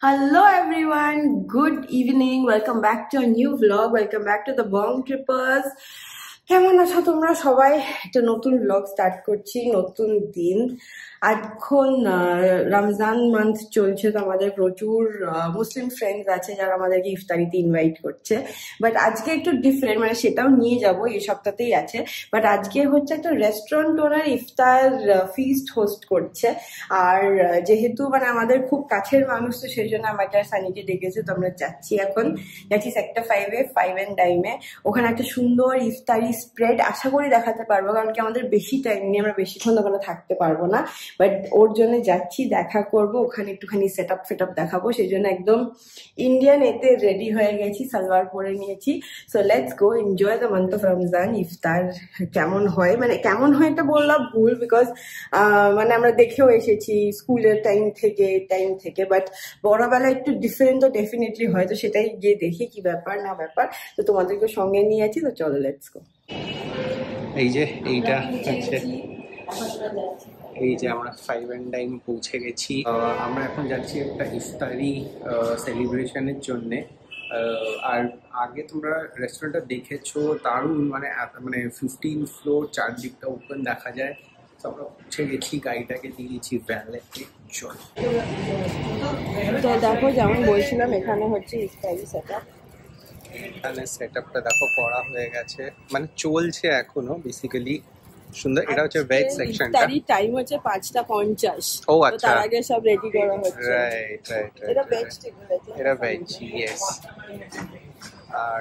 Hello everyone, good evening. Welcome back to a new vlog. Welcome back to the Bong Trippers. কেমন আছো তোমরা সবাই? একটা নতুন ব্লগ স্টার্ট করছি, নতুন দিন। এখন রমজান মান্থ চলছে, তো আমাদের প্রচুর মুসলিম ফ্রেন্ডস আছে যারা আমাদেরকে ইফতারিতে ইনভাইট করছে। বাট আজকে একটু ডিফারেন্ট, মানে সেটাও নিয়ে যাব, এই সপ্তাহতেই আছে। বাট আজকে হচ্ছে একটা রেস্টুরেন্ট ওনার ইফতার ফিস্ট হোস্ট করছে। আর যেহেতু মানে আমাদের খুব কাছের মানুষ, তো সেই জন্য আমাকে আর সানিকে ডেকেছে। তো আমরা যাচ্ছি সেক্টর 5-এ 5&Dime-এ। ওখানে একটা সুন্দর ইফতারি স্প্রেড আশা করি দেখাতে পারবো, কারণ কি আমাদের বেশি টাইম নিয়ে আমরা বেশিক্ষণ ওখানে থাকতে পারবো না। বাট ওর জন্য যাচ্ছি, দেখা করব, ওখানে একটুখানি সেট আপ দেখাবো। সেই জন্য একদম ইন্ডিয়ান এতে রেডি হয়ে গেছি, সালোয়ার পরে নিয়েছি। So let's go enjoy the month of Ramzan. ইফতার কেমন হয়, মানে কেমন হয় এটা বললাম ভুল, বিকজ মানে আমরা দেখেও এসেছি স্কুলের টাইম থেকে। বাট বড়বেলা একটু ডিফারেন্ট তো ডেফিনেটলি হয়, তো সেটাই গিয়ে দেখি কি ব্যাপার না ব্যাপার। তো তোমাদেরকে সঙ্গে নিয়ে আছি, তো চলো লেটস গো। এই যে এইটা হচ্ছে, এই যে আমরা 5&Dime পৌঁছে গেছি। আমরা এখন যাচ্ছি একটা ইফতারি সেলিব্রেশনের জন্যে। আর আগে তোমরা রেস্টুরেন্টটা দেখেছো, দারুণ, মানে 15 ফ্লোর, চারদিকটা ওপেন দেখা যায়। তো আমরা পৌঁছে গেছি, গাড়িটাকে দিয়েছি ভ্যালেটে। চল, তো দেখো যেমন বলছিলাম, এখানে হচ্ছে ইফতারি সেট আপ। এখানে সেট আপটা দেখো করা হয়ে গেছে, মানে চলছে এখনো বেসিক্যালি। সুন্দর। এটা হচ্ছে ভেজ সেকশনটা। ইফতারি টাইম হচ্ছে 5:50। ও আচ্ছা, তার আগে সব রেডি করা হচ্ছে। রাইট। এটা ভেজ টেবিল আছে, এটা ভেজ, ইয়েস। আর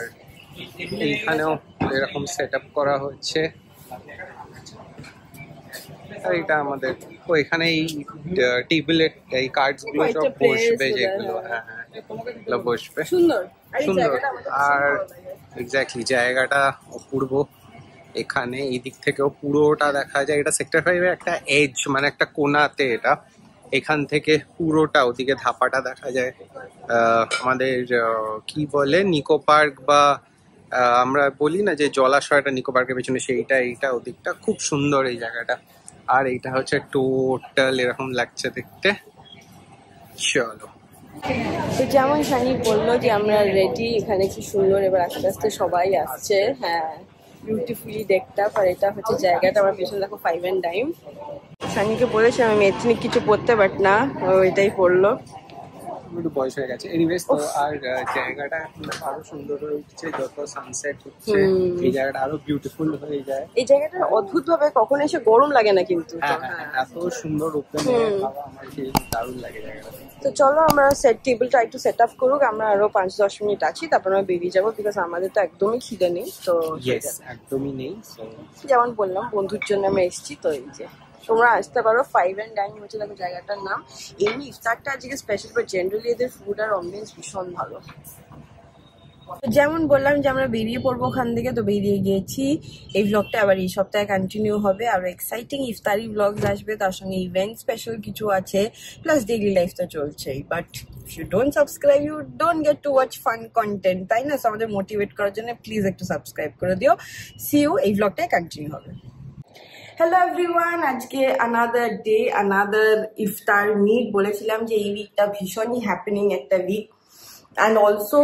এইখানেও এরকম সেট আপ করা হচ্ছে। আর এটা আমাদের এখানে এই টেবিলের এই কার্ডস গুলো সব বসবে, যেগুলো হ্যাঁ এগুলো বসবে। সুন্দর। আর এক্স্যাক্টলি জায়গাটা অপূর্ব। এখানে এই দিক থেকেও পুরোটা দেখা যায়। এটা সেক্টর 5-এর একটা এজ, মানে একটা কোনাতে এটা। এখান থেকে পুরোটা ওদিকে ধাপাটা দেখা যায়। আমাদের কি বলে নিকো পার্ক, বা আমরা বলি না যে জলাশয়টা নিকো পার্কের পেছনে, এইটা ওদিকটা খুব সুন্দর এই জায়গাটা। আর এইটা হচ্ছে টোটাল এরকম লাগছে দেখতে। চলো, তো যেমন সানি বললো যে আমরা রেডি, এখানে কি সুন্দর। এবার আস্তে আস্তে সবাই আসছে। হ্যাঁ, বিউটিফুলি দেখতে। আর এটা হচ্ছে জায়গাটা, আমার পেছনে দেখো 5&Dime। সানিকে বলেছি আমি এথনিক কিছু পড়তে, বাট না, ও এটাই পড়লো। একটু বয়স হয়ে গেছে। এনিওয়েজ, তো আর জায়গাটা এখন আরো সুন্দর হয়ে উঠছে যত সানসেট হচ্ছে। এই জায়গাটা আরো বিউটিফুল হয়ে যায়। এই জায়গাটা অদ্ভুত ভাবে কখনো এসে গরম লাগে না, কিন্তু এত সুন্দর ওপেন আমার দারুণ লাগে জায়গাটা। তো চলো আমরা টেবিলটা একটু সেট আপ করুক, আমরা আরো 5-10 মিনিট আছি, তারপর আমরা বেরিয়ে যাবো, বিকজ আমাদের তো একদমই খিদে নেই। তো একদমই নেই। যেমন বললাম বন্ধুর জন্য আমরা এসেছি, তো এই যে তোমরা আসতে পারো। 5&Dime হচ্ছে দেখো জায়গাটার নাম। এমনি ইফতারটা আজকে স্পেশাল, বাট জেনারেলি এদের ফুড আর অ্যাম্বিয়েন্স ভীষণ ভালো। যেমন বললাম যে আমরা বেরিয়ে পড়বো ওখান থেকে, তো বেরিয়ে গিয়েছি। এই ব্লগটা আবার এই সপ্তাহে কন্টিনিউ হবে, আরো এক্সাইটিং ইফতারি ব্লগস আসবে, তার সঙ্গে ইভেন্ট স্পেশাল কিছু আছে, প্লাস ডেইলি লাইফ তো চলছেই। But if you don't subscribe, you don't get to watch fun content, তাই না? সো আমাদের মোটিভেট করার জন্য প্লিজ একটু সাবস্ক্রাইব করে দিও। সি ইউ, এই ব্লগটাই কন্টিনিউ হবে। হ্যালো এভরিওয়ান, আজকে আনাদার ডে, আনাদার ইফতার মিট। বলেছিলাম যে এই উইকটা ভীষণই হ্যাপেনিং একটা week, and also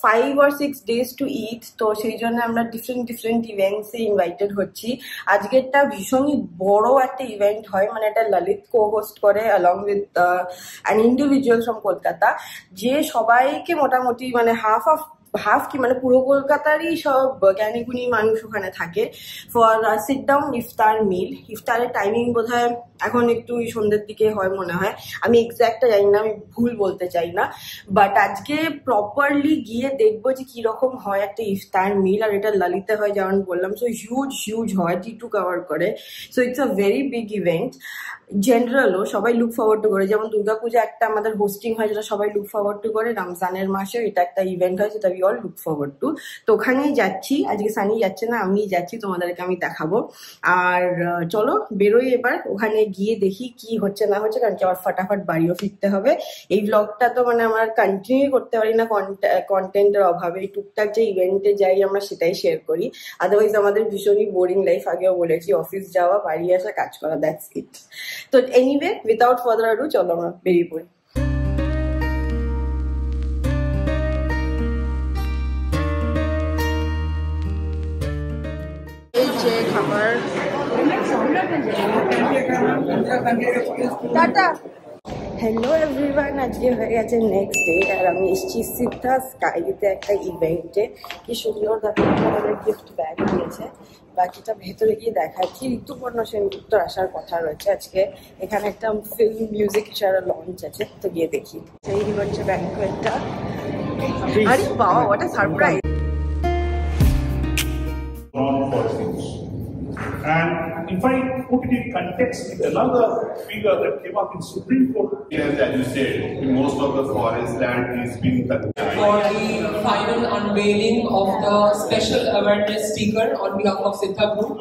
5 or 6 days to eat, তো সেই জন্য আমরা ডিফারেন্ট ইভেন্টসে ইনভাইটেড হচ্ছি। আজকেরটা ভীষণই বড় একটা ইভেন্ট হয়, মানে এটা ললিত কো হোস্ট করে along with an individual from Kolkata, যে সবাইকে মোটামুটি মানে হাফ কি মানে পুরো কলকাতারই সব জ্ঞানীগুণী মানুষ ওখানে থাকে ফর সিট ডাউন ইফতার মিল। ইফতারের টাইমিং বোধহয় এখন একটু সন্ধ্যের দিকে হয় মনে হয়, আমি এক্স্যাক্টটা জানি না, আমি ভুল বলতে চাই না। বাট আজকে প্রপারলি গিয়ে দেখবো যে কিরকম হয় একটা ইফতার মিল। আর এটা ললিতে হয় যেমন বললাম, সো হিউজ হয়, T2 কভার করে। So it's a very big event. জেনারেলও সবাই লুক ফরওয়ার্ড টু করে, যেমন দুর্গাপূজা একটা আমাদের হোস্টিং হয় যেটা সবাই লুক ফরওয়ার্ড টু করে, রমজানের মাসে এটা একটা ইভেন্ট হয় যেটা we all look forward to. তো ওখানেই যাচ্ছি আজকে, সানি যাচ্ছে না, আমি যাচ্ছি, তোমাদেরকে আমি দেখাবো। আর চলো বেরোই এবার, ওখানে গিয়ে দেখি কি হচ্ছে না হচ্ছে, কারণ কি আবার ফটাফট বাড়িও ফিরতে হবে। এই ব্লগটা তো মানে আমরা কন্টিনিউ করতে পারি না কন্টেন্টের অভাবে। এই টুকটাক যে ইভেন্টে যাই আমরা সেটাই শেয়ার করি, আদারওয়াইজ আমাদের ভীষণই বোরিং লাইফ। আগেও বলেছি, অফিস যাওয়া, বাড়ি আসা, কাজ করা, দ্যাটস ইট। তো এনিওয়ে, উইদাউট ফার্দার আডু চলো আমরা বেরিয়ে পড়ি। Summer tata. হ্যালো এভরিওয়ান, আজকে হয়ে গেছে নেক্সট ডে আর আমি এসেছি সিদ্ধা স্কাইতে একটা ইভেন্টে। কি সুন্দর দেখো, আমাদের গিফট ব্যাগ দিয়েছে। বাকিটা ভেতরে গিয়ে দেখাচ্ছি। ঋতুপর্ণ সেনগুপ্ত আসার কথা রয়েছে আজকে। এখানে একটা ফিল্ম মিউজিক ছাড়া লঞ্চ আছে, তো গিয়ে দেখি। এই হচ্ছে ব্যাংকোয়েটটা। আরে বাবা, what a surprise! And if I put it in context with another figure that came up in Supreme Court, as you said, most of the forest land is being cut. For the final unveiling of the special awareness sticker on behalf of Siddha Group.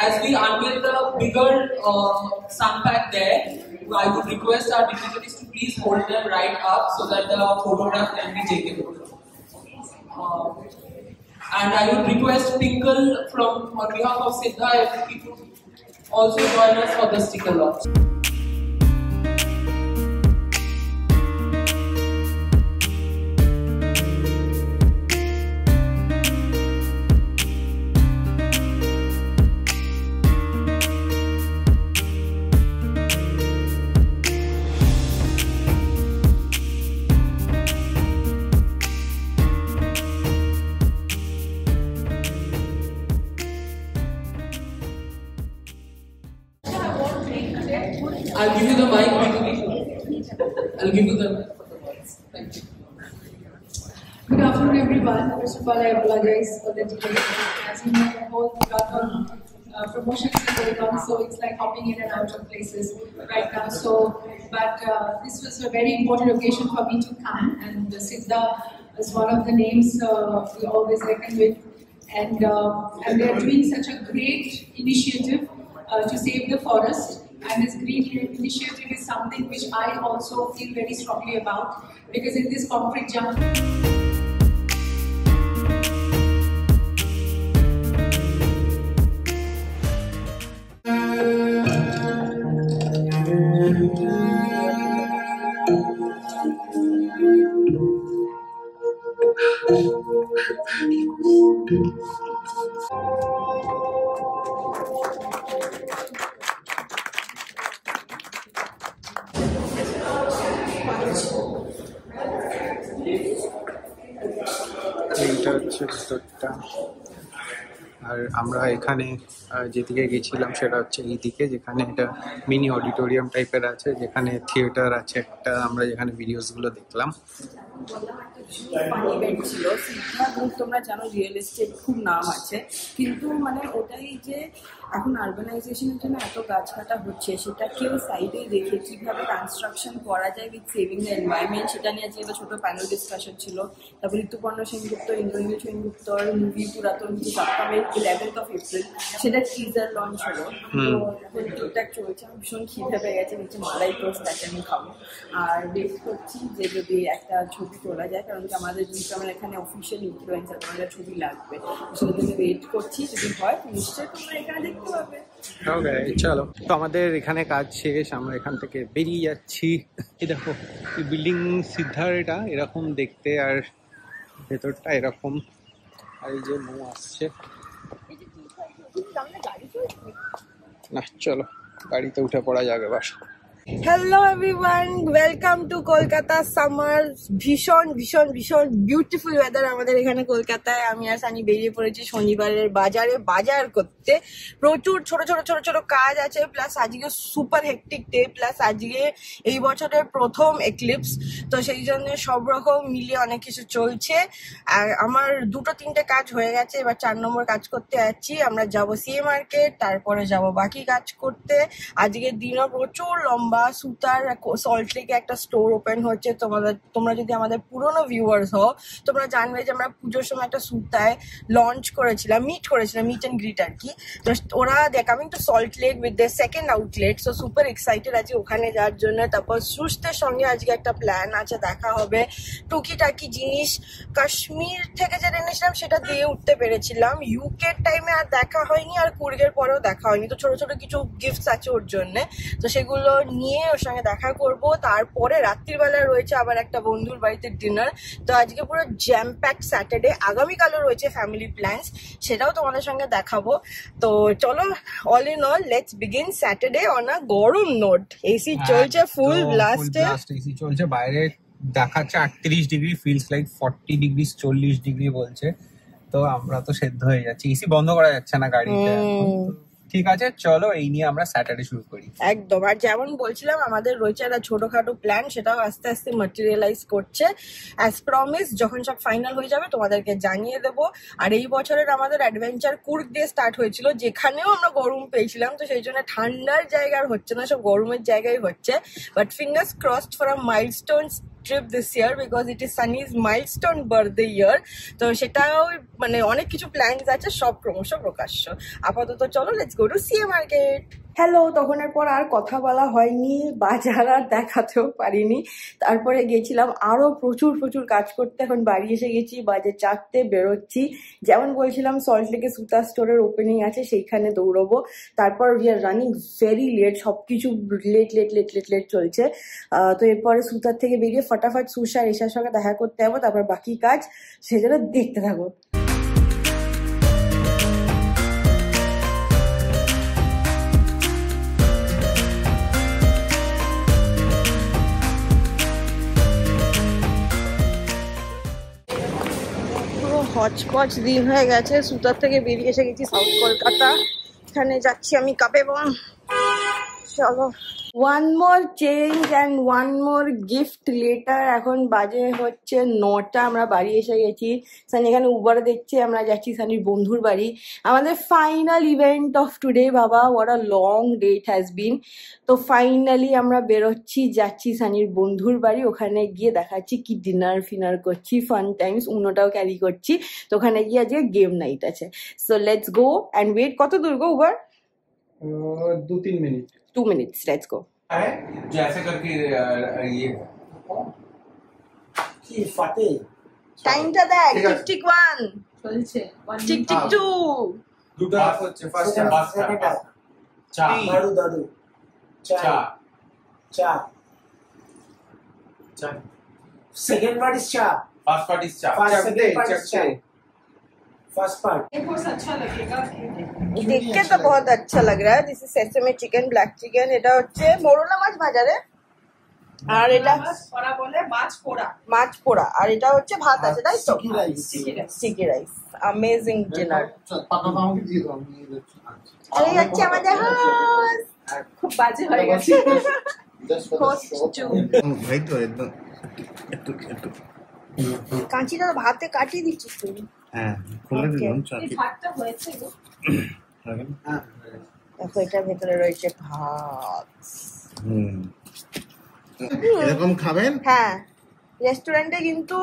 As we unveil the bigger sun pack there, I would request our dignitaries to please hold them right up so that the photograph can be taken. And I would request Pinkle on behalf of Siddha if he could also join us for the sticker launch. I'll give you the mic, I'll give you the mic for the words. Thank you. Good afternoon, everyone. First of all, I apologize for the delay. As you know, the whole marathon promotions is going on, so it's like hopping in and out of places right now. But this was a very important occasion for me to come, and Siddha is one of the names we always reckon with, and they are doing such a great initiative to save the forest. And this green initiative is something which I also feel very strongly about, because in this concrete jungle, এইটা হচ্ছে ভিতরটা। আর আমরা এখানে যেদিকে গেছিলাম সেটা হচ্ছে এইদিকে, যেখানে এটা মিনি অডিটোরিয়াম টাইপের আছে, যেখানে থিয়েটার আছে একটা, আমরা যেখানে ভিডিওসগুলো দেখলাম। ইভেন্ট ছিল সিদ্ধা গ্রুপ, তোমরা জানো রিয়েল এস্টেট খুব নাম আছে, কিন্তু মানে ওটাই যে এখন আরবানাইজেশনের জন্য এত গাছ কাটা হচ্ছে সেটাকেও সাইডে রেখে কীভাবে কনস্ট্রাকশন করা যায় উইথ সেভিং দ্য এনভায়রনমেন্ট, সেটা নিয়ে আজকে একটা ছোটো প্যানেল ডিসকাশন ছিল। তারপর ঋতুপর্ণ সেনগুপ্ত, ইন্দ্রনীল সেনগুপ্তর মুভি পুরাতন যে আপকামিং 11th of April, সেটা টিজার লঞ্চ হলো। তো টুকটাক চলছে, আমার ভীষণ খিদে পেয়ে গেছে, নিচে মালাই টোস্ট আছে, আমি খাবো। আর ওয়েট করছি যে যদি একটা ছবি তোলা যায়, কারণ কি আমাদের যেহেতু আমার এখানে অফিসিয়াল ইনফ্লুয়েন্সার, আমাদের ছবি লাগবে, সেটার জন্য ওয়েট করছি। যদি হয় নিশ্চয়ই তোমরা এখানে দেখতে পাবে। ওকে, চলো। তো আমাদের এখানে কাজ শেষ, আমরা এখান থেকে বেরিয়ে যাচ্ছি। এই দেখো, এই বিল্ডিং সিদ্ধার এটা এরকম দেখতে, আর ভেতরটা এরকম। আর এই যে মৌ আসছে না, চলো গাড়িতে উঠে পড়া যাবে। বাস hello everyone, welcome to Kolkata summer. ভীষণ ভীষণ ভীষণ বিউটিফুল ওয়েদার আমাদের এখানে কলকাতায়। আমি আর সানি বেরিয়ে পড়েছি শনিবারের বাজারে বাজার করতে। প্রচুর ছোট ছোট ছোট ছোট কাজ আছে, প্লাস আজকে সুপার হেকটিক ডে, প্লাস আজকে এই বছরের প্রথম এক্লিপস, তো সেই জন্য সব রকম মিলিয়ে অনেক কিছু চলছে। আর আমার 2-3টে কাজ হয়ে গেছে, এবার 4 নম্বর কাজ করতে যাচ্ছি। আমরা যাবো সিএ মার্কেট, তারপরে যাব বাকি কাজ করতে। আজকের দিনও প্রচুর লম্বা। সুতার সল্ট লেকে একটা স্টোর ওপেন হচ্ছে। তোমরা যদি আমাদের পুরোনো ভিউয়ার্স হও, তোমরা জানবে যে আমরা পুজোর সময় একটা সুতায় লঞ্চ করেছিলাম, মিট অ্যান্ড গ্রিট আর কি। জাস্ট ওরা they coming to Salt Lake with the second outlet, so super excited আছি ওখানে যাওয়ার জন্য। তারপর সুস্থের সঙ্গে আজকে একটা প্ল্যান আছে, দেখা হবে টুকিটাকি জিনিস। কাশ্মীর থেকে যেটা এনেছিলাম সেটা দিয়ে উঠতে পেরেছিলাম, ইউকের টাইমে আর দেখা হয়নি, আর কুর্গের পরেও দেখা হয়নি। তো ছোট ছোট কিছু গিফটস আছে ওর জন্য, তো সেগুলো নিয়ে ওর সঙ্গে দেখা করব। তারপরে রাত্রিবেলায় রয়েছে আবার একটা বন্ধুর বাড়িতে ডিনার। তো আজকে পুরো জ্যাম প্যাক স্যাটারডে। আগামীকালও রয়েছে ফ্যামিলি প্ল্যানস, সেটাও তোমাদের সঙ্গে দেখাবো। তো চলো, all in all let's begin Saturday on a গরম নোট। এসি চলছে ফুল ব্লাস্টে, এসি চলছে, বাইরে দেখাচ্ছে 38 degree, feels like 40 degree, 40 degree বলছে। তো আমরা তো সেদ্ধ হয়ে যাচ্ছি, এসি বন্ধ করা যাচ্ছে না গাড়িতে। ঠিক আছে, চলো এই নিয়ে আমরা স্যাটারডে শুরু করি। একদম। আর যেমন বলছিলাম আমাদের রয়েছে একটা ছোটখাটো প্ল্যান, সেটাও আস্তে আস্তে ম্যাটেরিয়ালাইজ করছে। অ্যাজ প্রমিস যখন সব ফাইনাল হয়ে যাবে তোমাদেরকে জানিয়ে দেবো। আর এই বছরের আমাদের অ্যাডভেঞ্চার কুর্গ দিয়ে স্টার্ট হয়েছিল, যেখানেও আমরা গরম পেয়েছিলাম। তো সেই জন্য ঠান্ডার জায়গার হচ্ছে না, সব গরমের জায়গায় হচ্ছে। But fingers crossed for a milestone trip this year because it is Sunny's milestone birthday year. তো সেটাও মানে অনেক কিছু প্ল্যানস আছে, সব ক্রমশ প্রকাশ্য। আপাতত চলো let's go to CA market. Hello, তখনের পর আর কথা বলা হয়নি, বাজার আর দেখাতেও পারিনি। তারপরে গেছিলাম আরো প্রচুর কাজ করতে। এখন বাড়ি এসে গেছি, বাজে 4টে, বেরোচ্ছি। যেমন বলছিলাম সল্টলেকে সুতা স্টোরের ওপেনিং আছে, সেইখানে দৌড়বো। তারপর we are running very late, সবকিছু লেট চলছে। তো এরপরে সুতার থেকে বেরিয়ে ফটাফট সুষা এসার সঙ্গে দেখা করতে যাবো, তারপর বাকি কাজ। সেজন্য দেখতে থাকো। হচপচ দিন হয়ে গেছে, সুতার থেকে বেরিয়ে এসে গেছি সাউথ কলকাতা। এখানে যাচ্ছি আমি কাপেবন। চলো, one more change and one more gift letter. এখন বাজে হচ্ছে 9টা, আমরা বাড়ি এসে গেছি। সানি এখানে উবার দেখছি, আমরা যাচ্ছি সানির বন্ধুর বাড়ি। আমাদের ফাইনাল ইভেন্ট অফ টুডে। বাবা, what a long day it has been. তো ফাইনালি আমরা বেরোচ্ছি, যাচ্ছি সানির বন্ধুর বাড়ি। ওখানে গিয়ে দেখাচ্ছি কি ডিনার ফিনার করছি, ফান টাইমস, উনোটাও ক্যারি করছি। তো ওখানে গিয়ে আজকে গেম নাইট আছে। So let's go and wait. কত দূর গো Uber? 2-3 minute. 2 minutes, let's go. जो ऐसे करके ये কি ফাটে টাইমটা দেখ, টিক 1 চলছে টিক 2 দুটো হচ্ছে ফার্স্ট চা দাদু দাদু চা চা চা সেকেন্ড পার্ট ইজ চা ফার্স্ট পার্ট ইজ চা फर्स्ट पार्ट बहुत अच्छा लगेगा। देख के तो बहुत अच्छा लग रहा है। This is sesame chicken, black chicken. এটা হচ্ছে মোরলা মাছ ভাজা রে, আর এটা ওরা বলে মাছ পোড়া। মাছ পোড়া, আর এটা হচ্ছে ভাত আছে, তাই তো? Rice sticky rice. Amazing dinner. পাপা আমাকে দিয়ে দাও, নিয়ে যাচ্ছি। এই হচ্ছে আমাদের হোস্ট। খুব বাজে হয়ে গেছে। ভাই তো একদম একটু কাঁচিটা তো ভাতে কাটিয়ে দিচ্ছিস তুই। হ্যাঁ, খুলে দিলাম চা। এই ভাতটা হয়েছে গো। দেখো এটার ভেতরে রয়েছে ভাত। এরকম খাবেন? হ্যাঁ, রেস্টুরেন্টে কিন্তু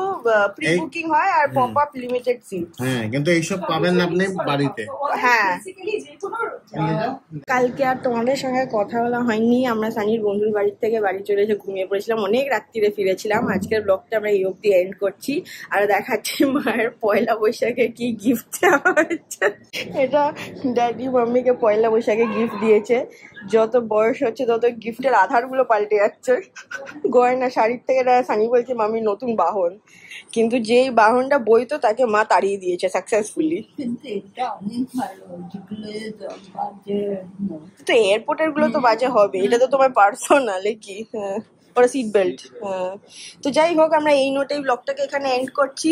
প্রি বুকিং হয় আর পপ আপ লিমিটেড সিট। হ্যাঁ, কিন্তু এইসব পাবেন না আপনি বাড়িতে। হ্যাঁ, বেসিক্যালি যে কোনো কালকে আর তোমাদের সঙ্গে কথা বলা হয়নি। আমরা সানির বন্ধুর বাড়ির থেকে বাড়ি চলে এসে ঘুমিয়ে পড়েছিলাম, অনেক রাত্রিরে ফিরেছিলাম। আজকের ব্লগটা আমরা এই অবধি এন্ড করছি। আর দেখাচ্ছি মায়ের পয়লা বৈশাখে কি গিফট দেওয়া হয়েছে। এটা ড্যাডি মাম্মিকে পয়লা বৈশাখে গিফট দিয়েছে। যত বয়স হচ্ছে তত গিফটের আধারগুলো পাল্টে যাচ্ছে। গয়না, শাড়ির থেকে সানি বলছে মামি নতুন বাহন, কিন্তু যেই বাহনটা বইতো তাকে মা তাড়িয়ে দিয়েছে সাকসেসফুলি। কিন্তু এটা অনেক ভালো, যেগুলো বাজে তো এয়ারপোর্টের গুলো তো বাজে হবে, এটা তো তোমার পার্সোনাল কি। হ্যাঁ, ওরা সিট বেল্ট। হ্যাঁ, তো যাই হোক, আমরা এই নোটেই ব্লগটাকে এখানে এন্ড করছি।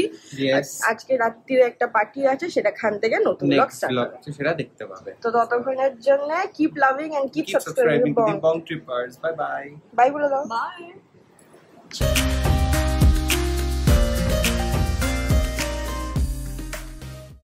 আজকে রাত্রিরে একটা পার্টি আছে, সেটা খান থেকে নতুন ব্লগ স্টার্ট হবে, সেটা দেখতে পাবে। তো ততক্ষণের জন্য keep loving and keep subscribing Bong Trippers. Bye bye. Bye বলে দাও। বাই।